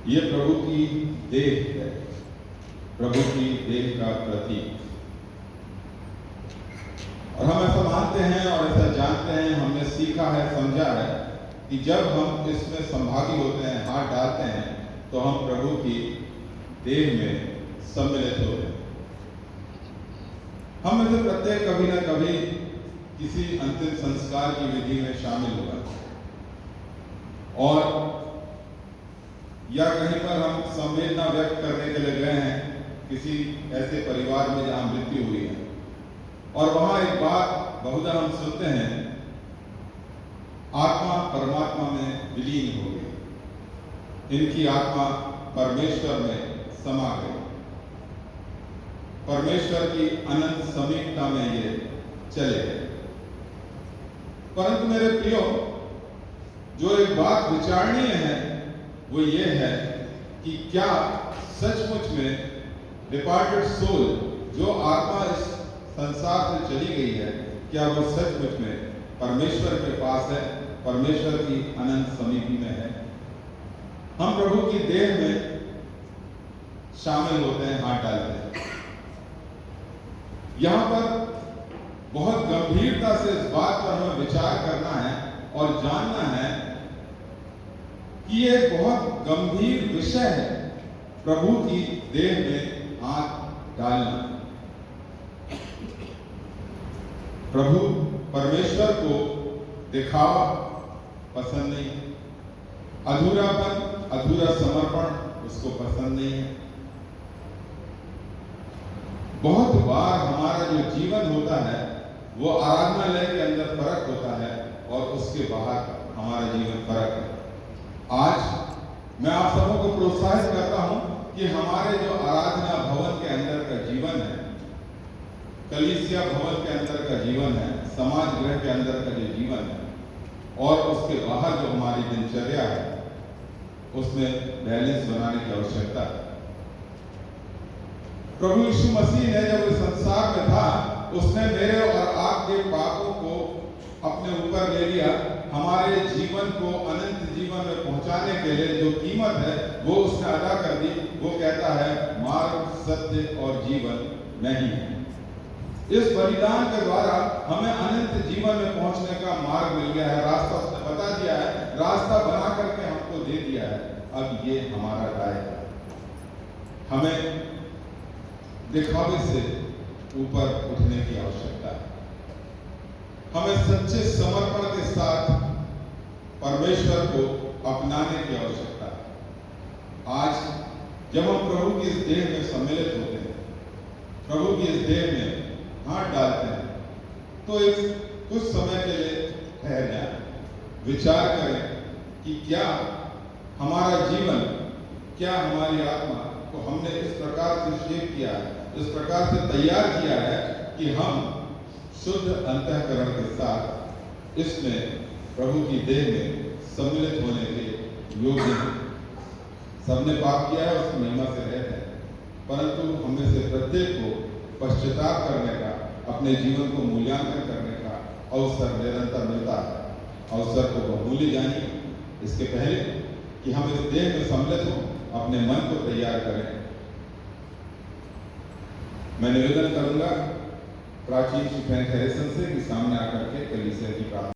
ये प्रभु की देह है, प्रभु की देह का प्रतीक। और हम ऐसा मानते हैं और ऐसा जानते हैं, हमने सीखा है, समझा है कि जब हम इसमें संभागी होते हैं, हाथ डालते हैं, तो हम प्रभु की देह में सम्मिलित होते हैं। हम में से प्रत्येक कभी ना कभी किसी अंतिम संस्कार की विधि में शामिल हुआ और या कहीं पर हम संवेदना व्यक्त करने के लिए गए हैं किसी ऐसे परिवार में जहां मृत्यु हुई है, और वहां एक बात बहुधा हम सुनते हैं, आत्मा परमात्मा में विलीन हो गई, इनकी आत्मा परमेश्वर में समा गई, परमेश्वर की अनंत समीपता में ये चले गए। परंतु मेरे प्रियो, जो एक बात विचारणीय है वो ये है कि क्या सचमुच में डिपार्टेड सोल, जो आत्मा इस संसार से चली गई है, क्या वो सचमुच में परमेश्वर के पास है, परमेश्वर की अनंत समीपी में है? हम प्रभु की देह में शामिल होते हैं, हाथ डालते हैं। यहां पर बहुत गंभीरता से इस बात पर हमें विचार करना है और जानना है कि यह बहुत गंभीर विषय है, प्रभु की देह में हाथ डालना। प्रभु परमेश्वर को दिखावा पसंद नहीं, अधूरापन, अधूरा समर्पण उसको पसंद नहीं है। बहुत बार हमारा जो जीवन होता है वो आराधनालय के अंदर फर्क होता है और उसके बाहर हमारा जीवन फर्क है। आज मैं आप सबों को प्रोत्साहित करता हूं कि हमारे जो आराधना भवन के अंदर का जीवन है, कलीसिया भवन के अंदर का जीवन है, समाज गृह के अंदर का जो जीवन है, और उसके बाहर जो हमारी दिनचर्या है, उसमें बैलेंस बनाने की आवश्यकता है। प्रभु यीशु मसीह ने जब इस संसार में था, उसने मेरे और आपके पापों को अपने ऊपर ले लिया। हमारे जीवन को अनंत जीवन में पहुंचाने के लिए जो कीमत है वो उसने अदा कर दी। वो कहता है, मार्ग, सत्य और जीवन मैं ही हूं। इस बलिदान के द्वारा हमें अनंत जीवन में पहुंचने का मार्ग मिल गया है, रास्ता उसने बता दिया है, रास्ता बना करके हमको दे दिया है। अब ये हमारा राय है। हमें दिखावे से ऊपर उठने की आवश्यकता है। हमें सच्चे समर्पण के साथ परमेश्वर को अपनाने की आवश्यकता है। आज जब हम प्रभु की इस देह में सम्मिलित होते हैं, प्रभु की इस देह में हाथ डालते हैं, तो एक कुछ समय के लिए ठहर जाएं, विचार करें कि क्या हमारा जीवन, क्या हमारी आत्मा को हमने इस प्रकार से शेप किया है, इस प्रकार से तैयार किया है कि हम शुद्ध अंतःकरण के साथ इसमें प्रभु की देह में सम्मिलित होने के योग्य हैं। सबने पाप किया है, उसकी महिमा से रहते हैं, परंतु हमें से प्रत्येक को पश्चाताप करने का, अपने जीवन को मूल्यांकन करने का अवसर निरंतर मिलता है। अवसर को बहुमूल्य जानिए। इसके पहले कि हम इस देह में सम्मिलित हों, अपने मन को तैयार करें। मैं निवेदन करूंगा प्राचीन फ्रैंक हैरिसन से कि सामने आकर के कलीसिया की प्रार्थना